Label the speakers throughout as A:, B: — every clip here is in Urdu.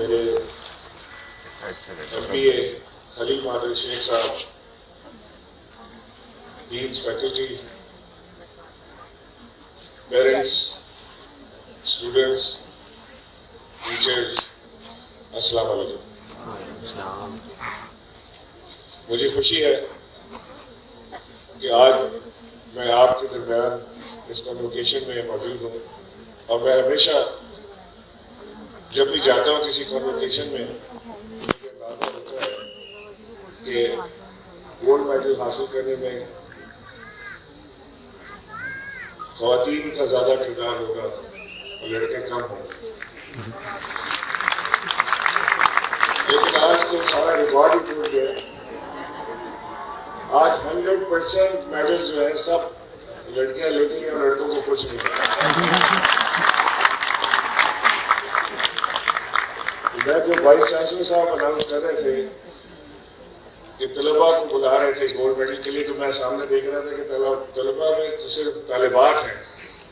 A: میرے MBA خلیل مادر شیخ صاحب, deans, faculty, parents, students, teachers, السلام علیکم. مجھے خوشی ہے کہ آج میں آپ کے درمیان اس کنوکیشن میں موجود ہوں, اور میں ہمیشہ جب بھی جاتا ہوں کسی کنوکیشن میں مجھے اندازہ ہوتا ہے کہ گولڈ میڈل حاصل کرنے میں خواتین کا زیادہ کردار ہوگا اور لڑکے کم ہوں گے. لیکن آج تو سارا ریکارڈ ہی ٹوٹ گیا. آج 100% میڈل جو ہے سب لڑکیاں لیتی ہیں اور لڑکوں کو کچھ نہیں. میں جو وائس چانسلر صاحب اناؤنس کر رہے تھے کہ طلباء کو بلا رہے تھے گولڈ میڈل کے لیے, تو میں سامنے دیکھ رہا تھا کہ طلباء میں تو صرف طالبات ہیں,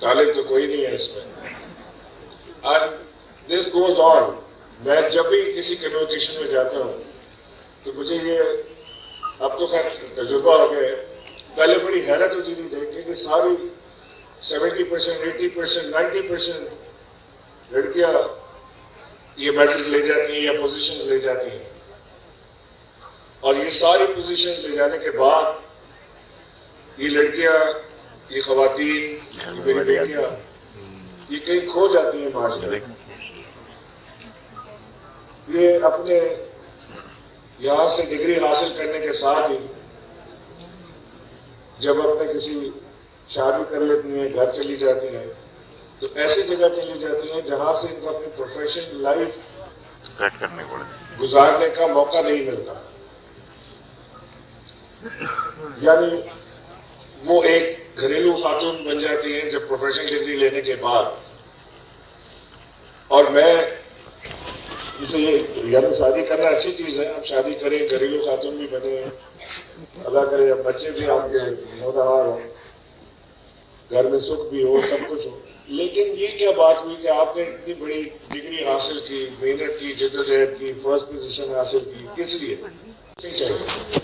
A: طالب تو کوئی نہیں ہے اس میں. اور دس گوز آن. میں جب بھی کسی کنوکیشن میں جاتا ہوں تو مجھے یہ اب تو خیر تجربہ ہو گیا ہے, پہلے بڑی حیرت ہوتی تھی دیکھ کے کہ ساری 70%, 80%, 90% لڑکیاں یہ میڈل لے جاتی ہیں یا پوزیشنز لے جاتی ہیں, اور یہ ساری پوزیشنز لے جانے کے بعد یہ لڑکیاں, یہ خواتین, یہ میری بیٹیاں, یہ کہیں کھو جاتی ہیں معاشرے میں. یہ اپنے یہاں سے ڈگری حاصل کرنے کے ساتھ ہی جب اپنے کسی شادی کر لیتی ہیں, گھر چلی جاتی ہیں, تو ایسی جگہ چلی جاتی ہیں جہاں سے ان کو اپنی پروفیشنل لائف گزارنے کا موقع نہیں ملتا. یعنی وہ ایک گھریلو خاتون بن جاتی ہیں جب پروفیشنل ڈگری لینے کے بعد. اور میں اسے یہ یعنی شادی کرنا اچھی چیز ہے, آپ شادی کریں, گھریلو خاتون بھی بنے, اللہ کرے بچے بھی آپ کے نوجوان ہوں, گھر میں سکھ بھی ہو, سب کچھ ہو. لیکن یہ کیا بات ہوئی کہ آپ نے اتنی بڑی ڈگری حاصل کی, محنت کی, جدوجہد کی, فرسٹ پوزیشن حاصل کی, کس لیے نہیں چاہیے؟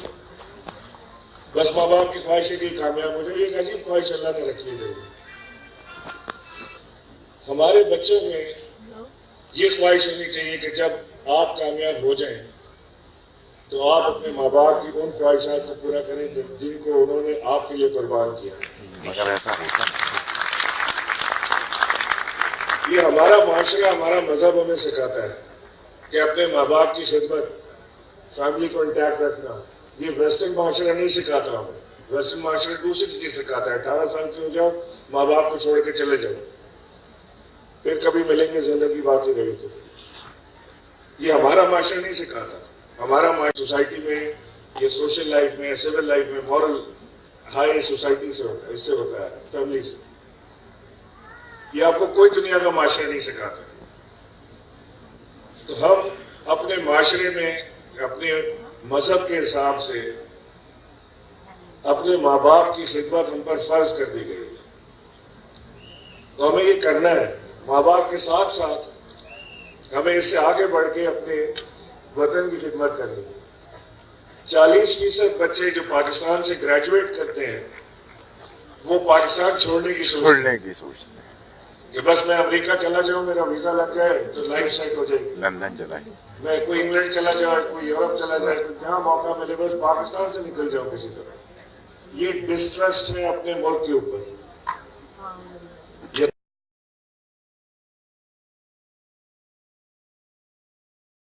A: بس ماں باپ کی خواہش ہے کہ کامیاب ہو جائے. ایک عجیب خواہش اللہ نے رکھی ہے. ہمارے بچوں میں یہ خواہش ہونی چاہیے کہ جب آپ کامیاب ہو جائیں تو آپ اپنے ماں باپ کی ان خواہشات کو پورا کریں جن کو انہوں نے آپ کے لیے قربان کیا.
B: مگر ایسا ہوتا
A: یہ ہمارا معاشرہ, ہمارا مذہب ہمیں سکھاتا ہے کہ اپنے ماں باپ کی خدمت, فیملی کو انٹیکٹ رکھنا. یہ ویسٹرن معاشرہ نہیں سکھاتا ہمیں. ویسٹرن معاشرہ دوسری چیز سکھاتا ہے, 18 سال کے ہو جاؤ ماں باپ کو چھوڑ کے چلے جاؤ, پھر کبھی ملیں گے, زندگی باقی رہی. تو یہ ہمارا معاشرہ نہیں سکھاتا. ہمارا معاشرہ سوسائٹی میں, یہ سوشل لائف میں, سول لائف میں, مورل ہائی سوسائٹی سے ہوتا ہے, اس سے ہوتا ہے, فیملی سے. یہ آپ کو کوئی دنیا کا معاشرہ نہیں سکھاتا. تو ہم اپنے معاشرے میں اپنے مذہب کے حساب سے اپنے ماں باپ کی خدمت ہم پر فرض کر دی گئی ہے, تو ہمیں یہ کرنا ہے. ماں باپ کے ساتھ ساتھ ہمیں اس سے آگے بڑھ کے اپنے وطن کی خدمت کرنی ہے. 40% بچے جو پاکستان سے گریجویٹ کرتے ہیں وہ پاکستان چھوڑنے کی سوچتے ہیں کہ بس میں امریکہ چلا جاؤں, میرا ویزا لگ جائے تو لائف سیٹ ہو جائے گی,
B: لندن چلا
A: میں کوئی انگلینڈ چلا جاؤں, کوئی یورپ چلا جائے, جہاں موقع ملے بس پاکستان سے نکل جاؤں کسی طرح. یہ ڈسٹرسٹ ہے اپنے ملک کے اوپر.